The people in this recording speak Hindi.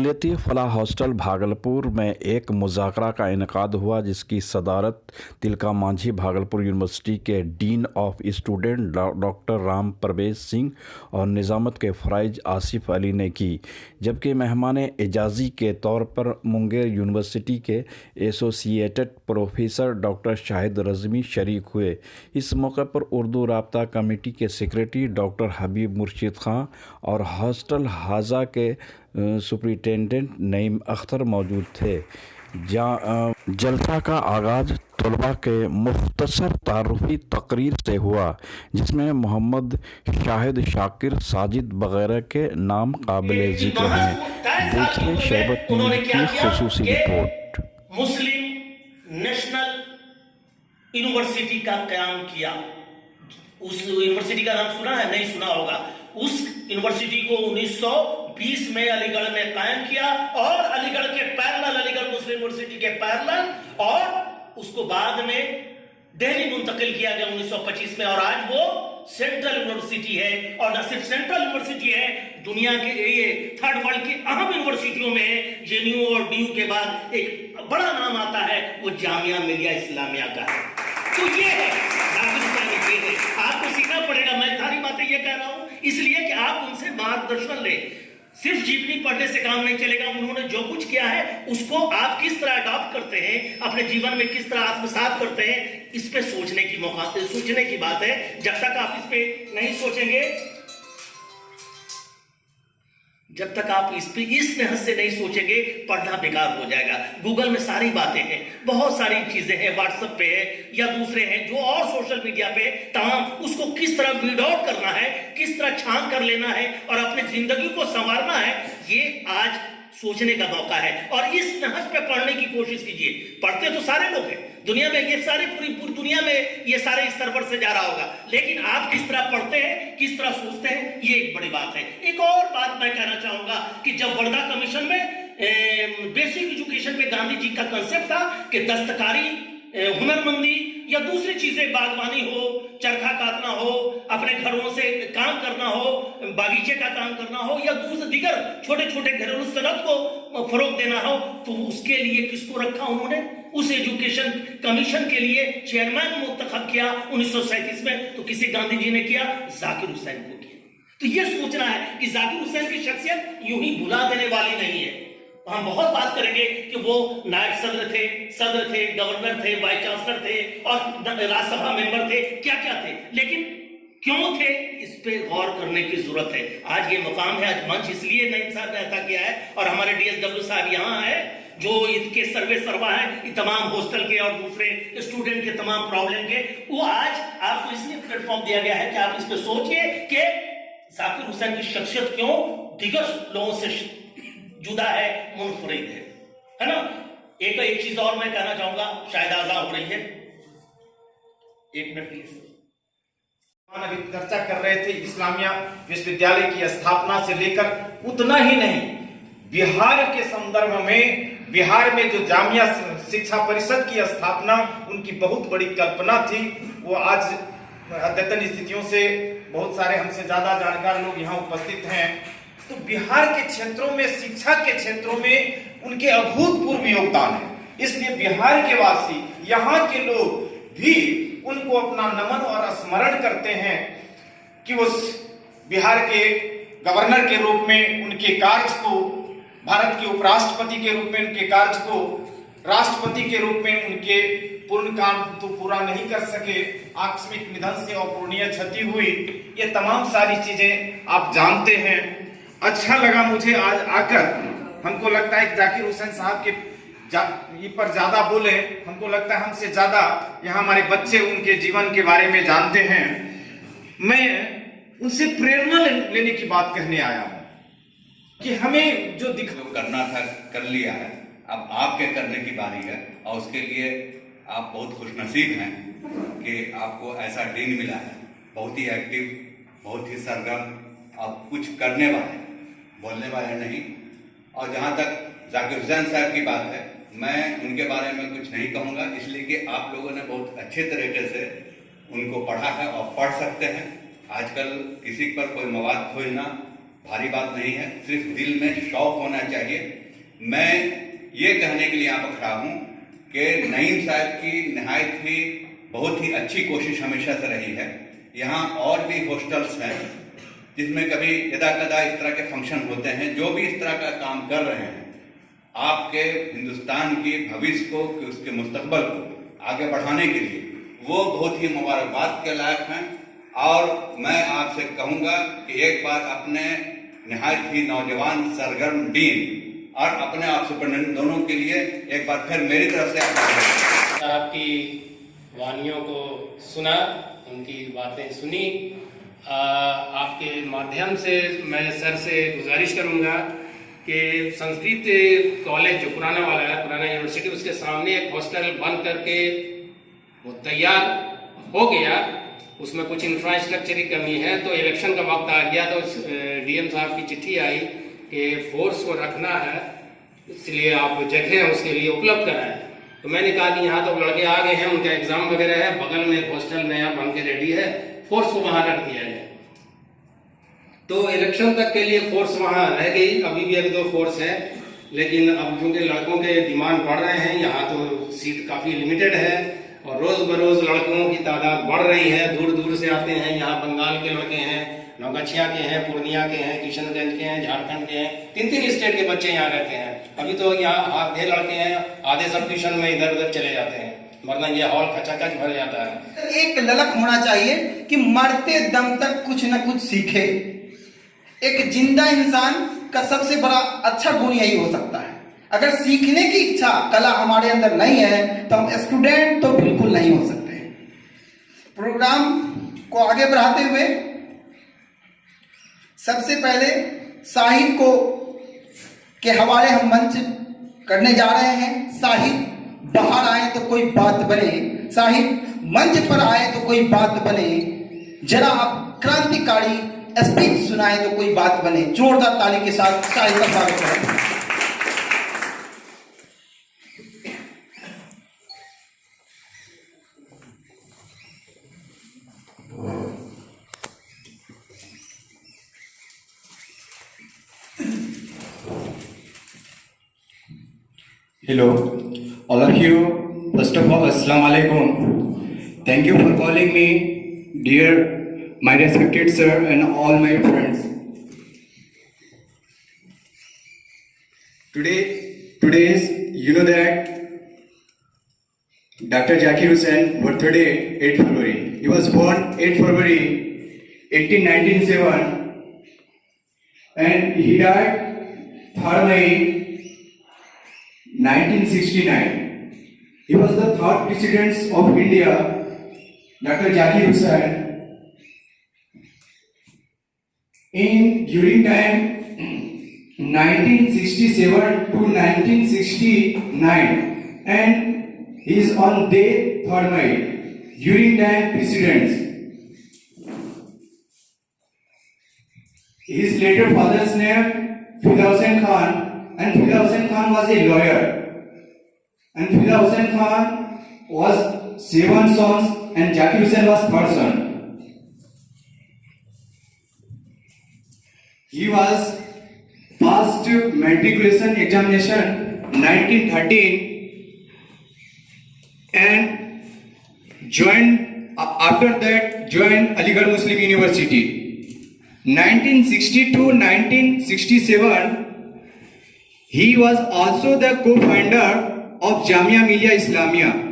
सहूलियती फलाह हॉस्टल भागलपुर में एक मुज़ाकरा का इनेकाद हुआ, जिसकी सदारत तिलका मांझी भागलपुर यूनिवर्सिटी के dean of student doctor Ram Parvez Singh और निज़ामत के फ़राइज आसिफ अली ने की। जबकि मेहमान एजाज़ी के तौर पर मुंगेर यूनिवर्सिटी के एसोसिएटेड प्रोफेसर डॉक्टर शाहिद रज़मी शरीक हुए। इस मौके पर उर्दू राब्ता कमेटी के सेक्रेटरी डॉक्टर हबीब मुर्शिद खां और हॉस्टल हाजा के सुपरिटेंडेंट नईम अख्तर मौजूद थे। जलसा का आगाज़ तलबा के मुख्तसर तारुफी तकरीर से हुआ, जिसमें मोहम्मद शाहिद, शाकिर, साजिद वगैरह के नाम काबिल जिक्र हैं। देखिए शरबत न्यूज़ की खुसूसी रिपोर्ट। मुस्लिम नेशनल यूनिवर्सिटी का क़याम किया। उस यूनिवर्सिटी का नाम सुना है? नहीं सुना होगा। उस यूनिवर्सिटी को 1920 में अलीगढ़ में कायम किया और अलीगढ़ के पैरेलल, अलीगढ़ मुस्लिम यूनिवर्सिटी के पैरेलल, और उसको बाद में दिल्ली मुंतकिल किया गया 1925 में, और आज वो सेंट्रल यूनिवर्सिटी है। और न सिर्फ सेंट्रल यूनिवर्सिटी है, दुनिया के ये थर्ड वर्ल्ड की अहम यूनिवर्सिटियों में जेएनयू और डीयू के बाद एक बड़ा नाम आता है, वो जामिया मिलिया इस्लामिया का है। तो ये है, ये है, आपको सीखना पड़ेगा। मैं सारी बातें ये कह रहा हूं इसलिए कि आप उनसे मार्गदर्शन लें। सिर्फ जीवनी पढ़ने से काम नहीं चलेगा। उन्होंने जो कुछ किया है उसको आप किस तरह अडॉप्ट करते हैं, अपने जीवन में किस तरह आत्मसात करते हैं, इस पे सोचने की बात है। जब तक आप इस पे नहीं सोचेंगे, जब तक आप इस नहज से नहीं सोचेंगे, पढ़ना बेकार हो जाएगा। गूगल में सारी बातें हैं, बहुत सारी चीजें हैं, व्हाट्सएप पे है या दूसरे हैं जो और सोशल मीडिया पे तमाम, उसको किस तरह वीड आउट करना है, किस तरह छान कर लेना है और अपनी जिंदगी को संवारना है, ये आज सोचने का मौका है। और इस नहज पे पढ़ने की कोशिश कीजिए। पढ़ते तो सारे लोग हैं दुनिया में, ये सारे पूरी दुनिया में ये सारे इस सर्वर से जा रहा होगा, लेकिन आप किस तरह पढ़ते हैं, किस तरह सोचते हैं, ये एक बड़ी बात है। एक और बात मैं कहना चाहूंगा कि जब वर्धा कमीशन में बेसिक एजुकेशन पे गांधी जी का कंसेप्ट था कि दस्तकारी, हुनरमंदी या दूसरी चीजें, बागवानी हो, चरखा काटना हो, अपने घरों से काम करना हो, बागीचे का काम करना हो या दूसरे दीगर छोटे छोटे घरेलू सनत को फरोग देना हो, तो उसके लिए किसको रखा उन्होंने? उस एजुकेशन कमीशन के लिए चेयरमैन मुंतखब किया 1937 में। तो किसे गांधी जी ने किया? जाकिर हुसैन को किया। तो यह सोचना है कि जाकिर हुसैन की शख्सियत यूं ही भुला देने वाली नहीं है। हम बहुत बात करेंगे कि वो नायब सदर थे, गवर्नर थे, वाइस चांसलर थे और राज्यसभा मेंबर थे, क्या क्या थे, लेकिन क्यों थे, इस पे गौर करने की जरूरत है। आज ये मुकाम है, आज मंच इसलिए नईम साहब ने ऐसा किया है और हमारे डीएसडब्ल्यू साहब यहाँ है, जो इनके सर्वे सर्वा है तमाम हॉस्टल के और दूसरे स्टूडेंट के तमाम प्रॉब्लम के, वो आज आपको इसलिए प्लेटफॉर्म दिया गया है कि आप इस पे सोचिए कि जाकिर हुसैन की शख्सियत क्यों दिगर लोगों से जुदा है, मुनफरिद है ना। एक चीज और मैं कहना चाहूंगा, शायद आज़ान हो रही है, एक मिनट प्लीज। अभी चर्चा कर रहे थे इस्लामिया विश्वविद्यालय की स्थापना से लेकर, उतना ही नहीं, बिहार के संदर्भ में, बिहार में जो जामिया शिक्षा परिषद की स्थापना उनकी बहुत बड़ी कल्पना थी, वो आज अद्यतन स्थितियों से बहुत सारे हमसे ज्यादा जानकार लोग यहाँ उपस्थित हैं। तो बिहार के क्षेत्रों में, शिक्षा के क्षेत्रों में उनके अभूतपूर्व योगदान है। इसलिए बिहार के वासी, यहाँ के लोग भी उनको अपना नमन और स्मरण करते हैं कि वो बिहार के गवर्नर के रूप में उनके कार्य को, भारत के उपराष्ट्रपति के रूप में उनके कार्य को, राष्ट्रपति के रूप में उनके पूर्ण काम तो पूरा नहीं कर सके, आकस्मिक निधन से अपूरणीय क्षति हुई, ये तमाम सारी चीजें आप जानते हैं। अच्छा लगा मुझे आज आकर। हमको लगता है कि जाकिर हुसैन साहब के पर ज्यादा बोले, हमको लगता है हमसे ज्यादा यहाँ हमारे बच्चे उनके जीवन के बारे में जानते हैं। मैं उनसे प्रेरणा लेने की बात कहने आया हूं कि हमें जो करना था कर लिया है, अब आपके करने की बारी है और उसके लिए आप बहुत खुशनसीब हैं कि आपको ऐसा डीन मिला है, बहुत ही एक्टिव, बहुत ही सरगर्म और कुछ करने वाले, बोलने वाले नहीं। और जहाँ तक जाकिर हुसैन साहब की बात है, मैं उनके बारे में कुछ नहीं कहूँगा, इसलिए कि आप लोगों ने बहुत अच्छे तरीके से उनको पढ़ा है और पढ़ सकते हैं। आजकल किसी पर कोई मवाद खोजना भारी बात नहीं है, सिर्फ दिल में शौक होना चाहिए। मैं ये कहने के लिए यहाँ पर खड़ा हूँ कि नईम साहब की निहायत ही बहुत ही अच्छी कोशिश हमेशा से रही है। यहाँ और भी हॉस्टल्स हैं जिसमें कभी यदा कदा इस तरह के फंक्शन होते हैं। जो भी इस तरह का काम कर रहे हैं, आपके हिंदुस्तान की भविष्य को, कि उसके मुस्तकबल को आगे बढ़ाने के लिए वो बहुत ही मुबारकबाद के लायक हैं। और मैं आपसे कहूँगा कि एक बार अपने निहायत ही नौजवान सरगर्म डीन और अपने आप सुपरिटेंडेंट दोनों के लिए एक बार फिर मेरी तरफ से साहब की वानियों को सुना, उनकी बातें सुनी। आपके माध्यम से मैं सर से गुजारिश करूंगा कि संस्कृत कॉलेज जो पुराना वाला है, पुराना यूनिवर्सिटी, उसके सामने एक हॉस्टल बन करके वो तैयार हो गया। उसमें कुछ इंफ्रास्ट्रक्चर की कमी है, तो इलेक्शन का वक्त आ गया तो डीएम साहब की चिट्ठी आई कि फोर्स को रखना है, इसलिए आप जगह उसके लिए उपलब्ध कराएं। तो मैंने कहा कि यहाँ तो लड़के आ गए हैं, उनका एग्जाम वगैरह है, बगल में एक हॉस्टल नया बन के रेडी है, फोर्स को वहां रख दिया जाए। तो इलेक्शन तक के लिए फोर्स वहां रह गई, अभी भी 1-2 फोर्स है, लेकिन अब क्योंकि लड़कों के डिमांड बढ़ रहे हैं, यहाँ तो सीट काफी लिमिटेड है और रोज बरोज लड़कों की तादाद बढ़ रही है। दूर दूर से आते हैं, यहाँ बंगाल के लड़के हैं, नौगछिया के हैं, पूर्णिया के हैं, किशनगंज के हैं, झारखंड के हैं, 3-3 स्टेट के बच्चे यहाँ रहते हैं। अभी तो यहाँ आधे लड़के हैं, आधे सब ट्यूशन में इधर उधर चले जाते हैं, वरना ये हॉल खचाखच भर जाता है। एक ललक होना चाहिए कि मरते दम तक कुछ न कुछ सीखे। एक जिंदा इंसान का सबसे बड़ा अच्छा गुण यही हो सकता है। अगर सीखने की इच्छा, कला हमारे अंदर नहीं है तो हम स्टूडेंट तो बिल्कुल नहीं हो सकते। प्रोग्राम को आगे बढ़ाते हुए सबसे पहले साहिब को के हवाले हम मंच करने जा रहे हैं। साहिब बाहर आए तो कोई बात बने, साहिब मंच पर आए तो कोई बात बने, जरा आप क्रांतिकारी स्पीच सुनाए तो कोई बात बने। जोरदार ताली के साथ साहिब का स्वागत करें। Hello, all of you. First of all, Assalamu alaikum. Thank you for calling me, dear, my respected sir, and all my friends. Today's, you know that Dr. Zakir Hussain birthday 8 February. He was born 8 February 1897 and he died 3rd May 1969. He was the 3rd President of India, Dr. Zakir Hussain. During time 1967 to 1969, and he is on day 3rd May. During time Presidents. His later father's name Fida Hussain Khan. And Fida Hussain Khan was a lawyer. And Fida Hussain Khan was 7 sons and Zakir Hussain was 3rd son. He was passed matriculation examination 1913 and after that joined Aligarh Muslim University. 1960 to 1967 he was also the co-founder of Jamia Millia Islamia.